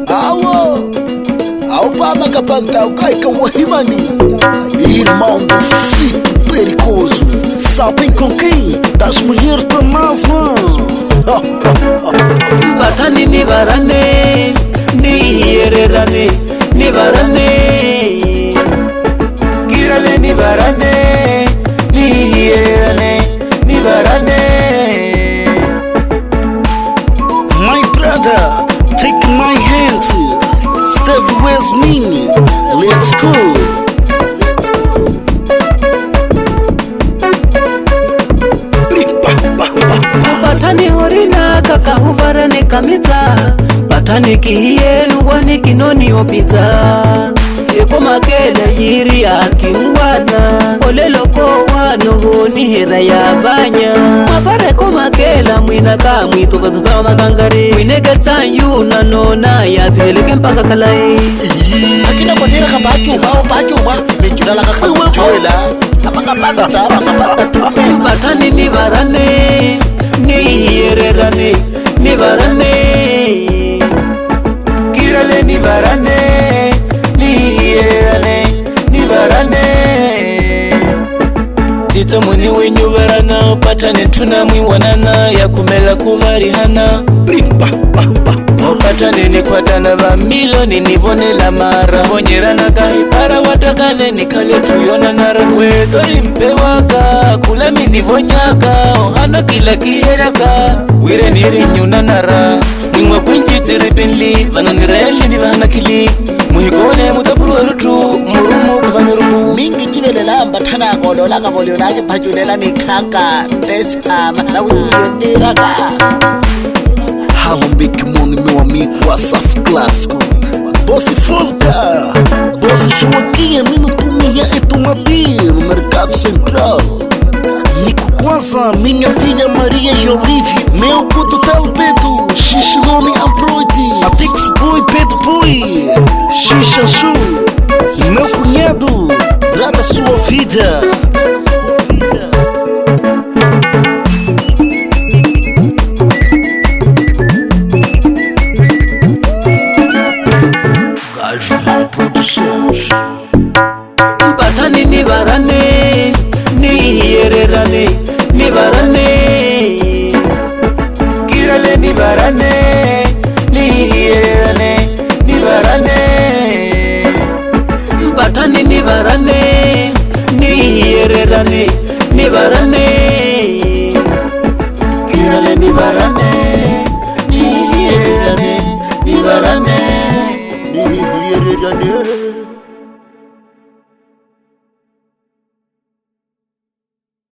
Awo, ao pa magapantau cai com o rimani. Irmão do fito perigoso, sabem com quem? Das mulheres Tomás, mano. Batani ni varane, ni yererane, ni varane. Girale ni varane, ni yererane, ni varane. My brother, take my hand, step with me, let's go. Batani horina kaka huvarane kamita, batani kihiye luwani kinoni opita. Eko makele yiri akimwana, olelo ko wano honi hera ya banya. Mabare ko makela mwina ka mwito katuka makangari. Mwine ketsanyu na nona ya teleke mpaka kalai. Akina kwa nira kabaki uba, mechuna laka kakuchoela. Apakapata. Batani ni varane, ni yererane, ni varane. Girale ni varane, ni yererane, ni varane. Tito muni wenyu varana, patane tunamwi wanana, ya kumela kuvarihana. Patane ni kwa tana va miloni ni vone la mara. Vonyerana kahipara watakane ni kale tuyona nara. Wetori mpewaka, kulami ni vonyaka, ohana kila kiheraka. Wire niri nyuna nara, mwingwa kwenji tiripinli, vana nireli ni vana kili. Muhigone mutaburu warutu, murumu kavamirumu. Mingi chivele lamba tana kolo langa volio nake pachulela ni kaka. Desama, na wiyo niraka. Halombeki moni meu amigo Asaf Clássico. Você Folga, você Joaquim, Nino Tuminha e Tomati no Mercado Central. Nico Quasa, minha filha Maria e Olívia. Meu puto Telpeto, Xixilone Ambroide. Atix Boy, Pedro Boy, Xixa Chu. Meu cunhado, trata sua vida.